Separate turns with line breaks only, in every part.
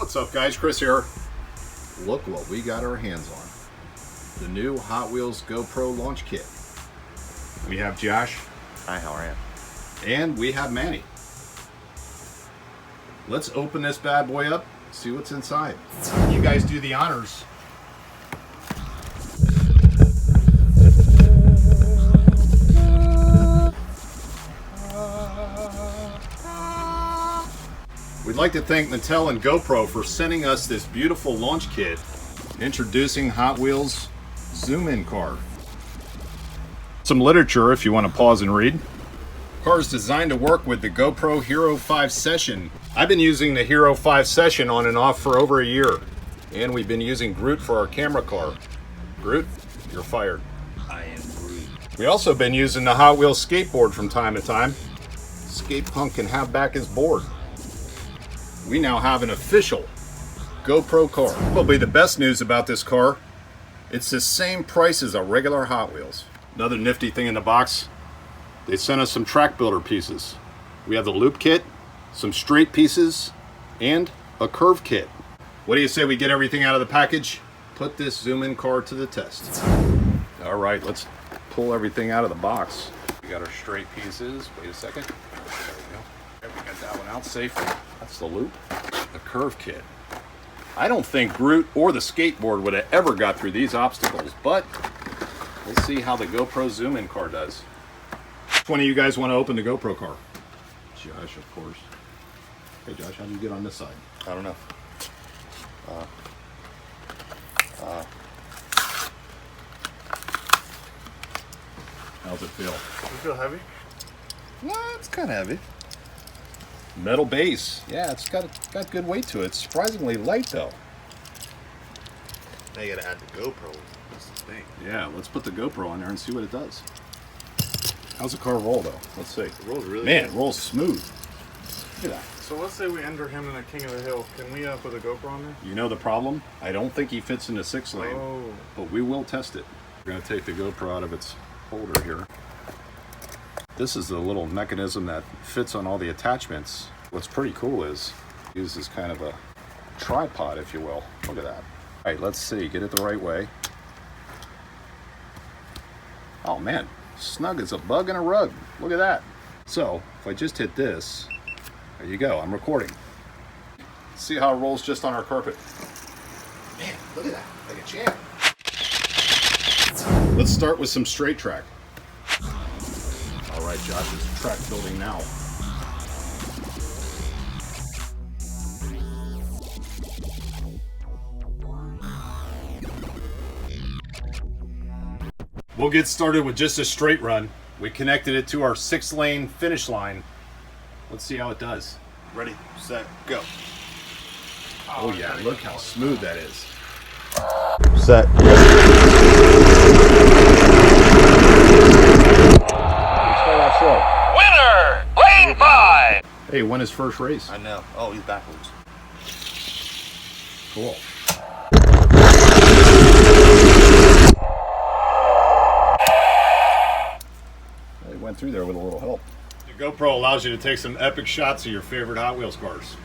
What's up guys, Chris here. Look what we got our hands on. The new Hot Wheels GoPro Launch Kit. We have Josh.
Hi, how are you?
And we have Manny. Let's open this bad boy up, see what's inside. You guys do the honors. We'd like to thank Mattel and GoPro for sending us this beautiful launch kit, introducing Hot Wheels Zoom-In Car. Some literature if you want to pause and read. Car is designed to work with the GoPro Hero 5 Session. I've been using the Hero 5 Session on and off for over a year, and we've been using Groot for our camera car. Groot, you're fired.
I am Groot.
We also been using the Hot Wheels skateboard from time to time. Skate Punk can have back his board. We now have an official GoPro car. Probably the best news about this car, it's the same price as a regular Hot Wheels. Another nifty thing in the box, they sent us some track builder pieces. We have the loop kit, some straight pieces, and a curve kit. What do you say we get everything out of the package? Put this Zoom-In car to the test. All right, let's pull everything out of the box. We got our straight pieces. Wait a second. There we go. There, we got that one out safely. That's the loop. The curve kit. I don't think Groot or the skateboard would have ever got through these obstacles, but we'll see how the GoPro Zoom-In car does. Which one of you guys want to open the GoPro car? Josh, of course. Hey Josh, how do you get on this side?
I don't know.
How's it feel?
You feel heavy?
Well, it's kind of heavy.
Metal base. Yeah, it's got good weight to it. It's surprisingly light though.
Now you gotta add the GoPro. That's the thing.
Yeah, let's put the GoPro on there and see what it does. How's the car roll though? Let's see.
It rolls really
Man,
good.
it rolls smooth. Look at that.
So let's say we enter him in the King of the Hill. Can we put a GoPro on there?
You know the problem? I don't think he fits in the 6 lane,
Oh.
but we will test it. We're gonna take the GoPro out of its holder here. This is the little mechanism that fits on all the attachments. What's pretty cool is it uses kind of a tripod, if you will. Look at that. All right, let's see, get it the right way. Oh man, snug as a bug in a rug. Look at that. So if I just hit this, there you go, I'm recording. See how it rolls just on our carpet. Man, look at that, like a champ. Let's start with some straight track. All right, Josh is track building now. We'll get started with just a straight run. We connected it to our 6 lane finish line. Let's see how it does.
Ready, set, go.
Oh yeah, look how smooth that is.
Set.
Start off slow.
Winner! Lane 5!
Hey, won his first race.
I know. Oh, he's backwards.
Cool. They went through there with a little help. The GoPro allows you to take some epic shots of your favorite Hot Wheels cars.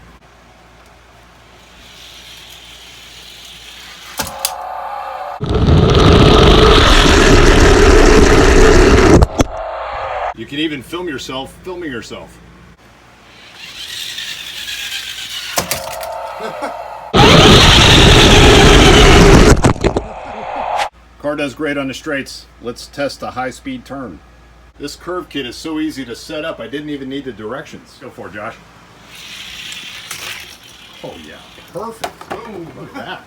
You can even film yourself filming yourself. Car does great on the straights. Let's test a high-speed turn. This curve kit is so easy to set up, I didn't even need the directions. Go for it, Josh. Oh yeah, perfect. Boom, look at that.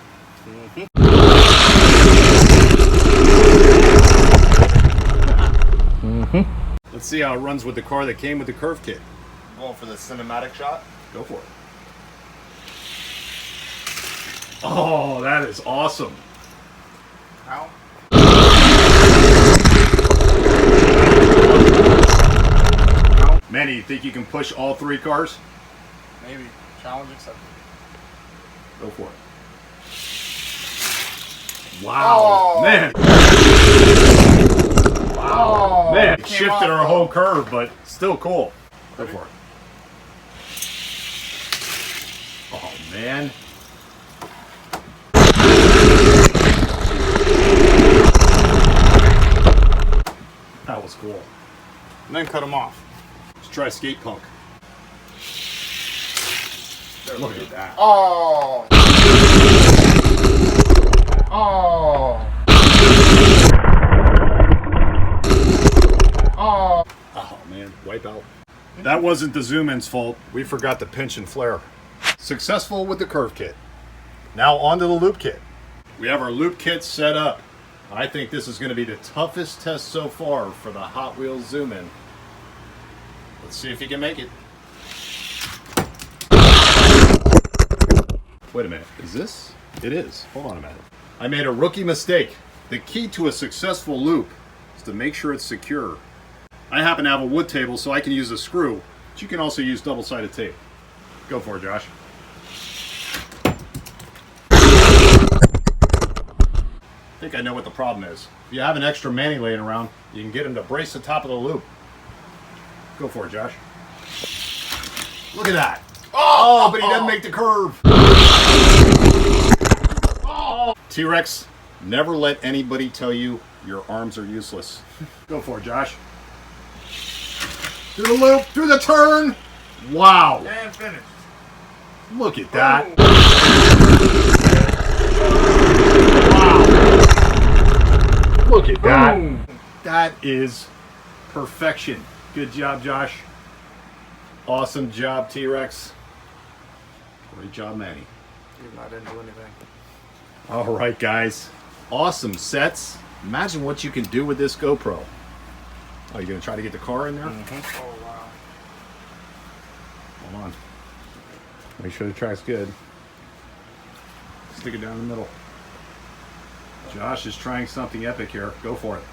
Let's see how it runs with the car that came with the curve kit.
Going for the cinematic shot.
Go for it. Oh, that is awesome.
How?
Manny, you think you can push all 3 cars?
Maybe. Challenge accepted.
Go for it. Wow,
Oh.
man.
Oh,
Man,
it
it
came
shifted
off,
our
though.
whole curve, but still cool. Go for it. Oh, man. cool.
And then cut them off.
Let's try skate punk. Look at that.
Oh. Oh. Oh.
Oh man, wipe out. That wasn't the zoom in's fault. We forgot the pinch and flare. Successful with the curve kit. Now on to the loop kit. We have our loop kit set up. I think this is going to be the toughest test so far for the Hot Wheels zoom in. Let's see if you can make it. Wait a minute, is this? It is. Hold on a minute. I made a rookie mistake. The key to a successful loop is to make sure it's secure. I happen to have a wood table, so I can use a screw, but you can also use double-sided tape. Go for it, Josh. I think I know what the problem is. If you have an extra mani laying around, you can get him to brace the top of the loop. Go for it, Josh. Look at that. Oh, but he doesn't make the curve. Oh. T-Rex, never let anybody tell you your arms are useless. Go for it, Josh. Through the loop, through the turn. Wow.
And finish.
Look at that. Wow. Look at that.
Boom.
That is perfection. Good job, Josh. Awesome job, T-Rex. Great job, Manny.
You're not into anything.
All right, guys. Awesome sets. Imagine what you can do with this GoPro. Oh, you gonna try to get the car in there?
Oh, wow.
Hold on. Make sure the track's good. Stick it down the middle. Josh is trying something epic here. Go for it.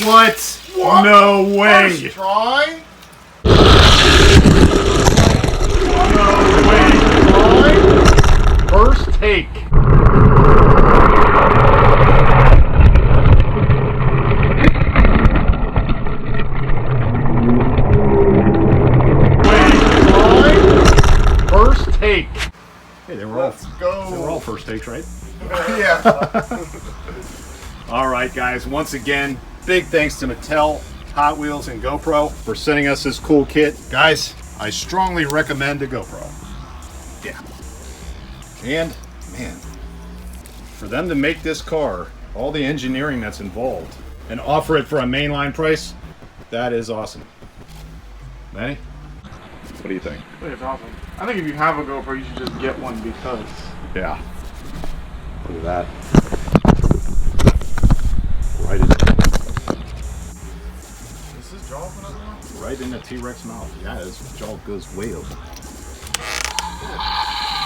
What? No way!
First try.
No way! First take. First take. Hey, they were
Let's go.
They were all first takes, right?
Yeah.
All right, guys. Once again, big thanks to Mattel, Hot Wheels, and GoPro for sending us this cool kit. Guys, I strongly recommend the GoPro. Yeah. And, man, for them to make this car, all the engineering that's involved, and offer it for a mainline price, that is awesome. Manny, what do you think?
I think it's awesome. I think if you have a GoPro, you should just get one because.
Yeah. Look at that. Right in,
Is his jaw open another one?
right in the T-Rex mouth. Yeah, his jaw goes way open.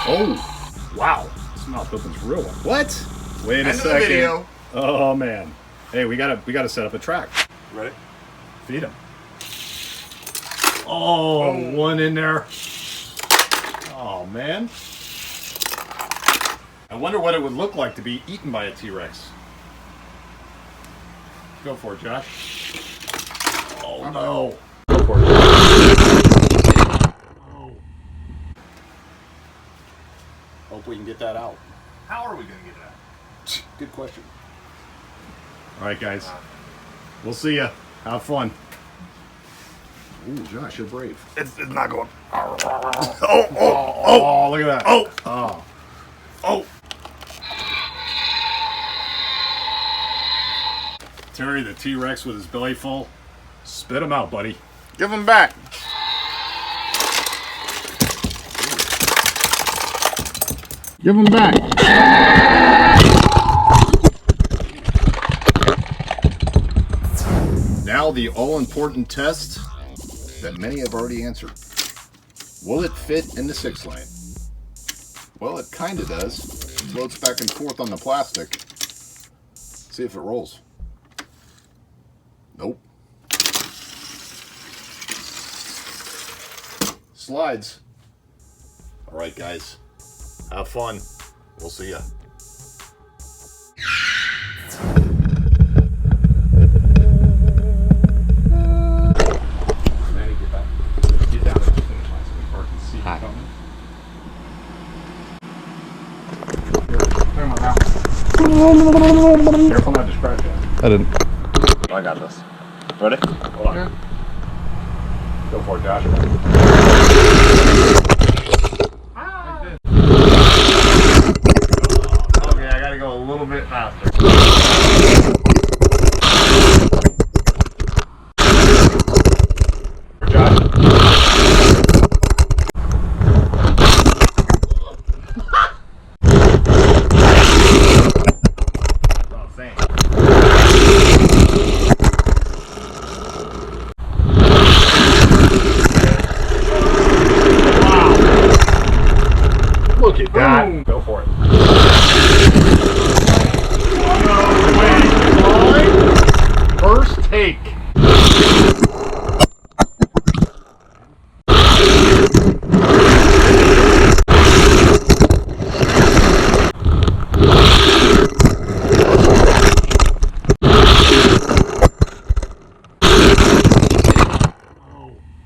Oh, wow. This mouth opens real one. What? Wait a
End of the
second.
video.
Oh man. Hey, we gotta set up a track.
Ready?
Feed him. Oh, one in there. Oh man. I wonder what it would look like to be eaten by a T-Rex. Go for it, Josh. Oh no. Go for it. Oh. Hope we can get that out.
How are we gonna get that?
Good question. All right, guys. We'll see ya. Have fun. Ooh, Josh, you're brave.
It's not going.
Oh, look at that. Oh. Terry, the T-Rex with his belly full. Spit him out, buddy.
Give them back. Give them back.
Now the all-important test that many have already answered. Will it fit in the 6-lane? Well, it kind of does. It floats back and forth on the plastic. See if it rolls. Nope. Slides. All right, guys. Have fun. We'll see ya. Manny, get back. Get down to the finish line so we can see you coming.
Turn them around.
Careful not to scratch that.
I didn't.
I got this. Ready?
Hold on.
Yeah.
Go for it, Josh.
Okay, I gotta go a little bit faster.
Josh.
Oh, same.
Look at that.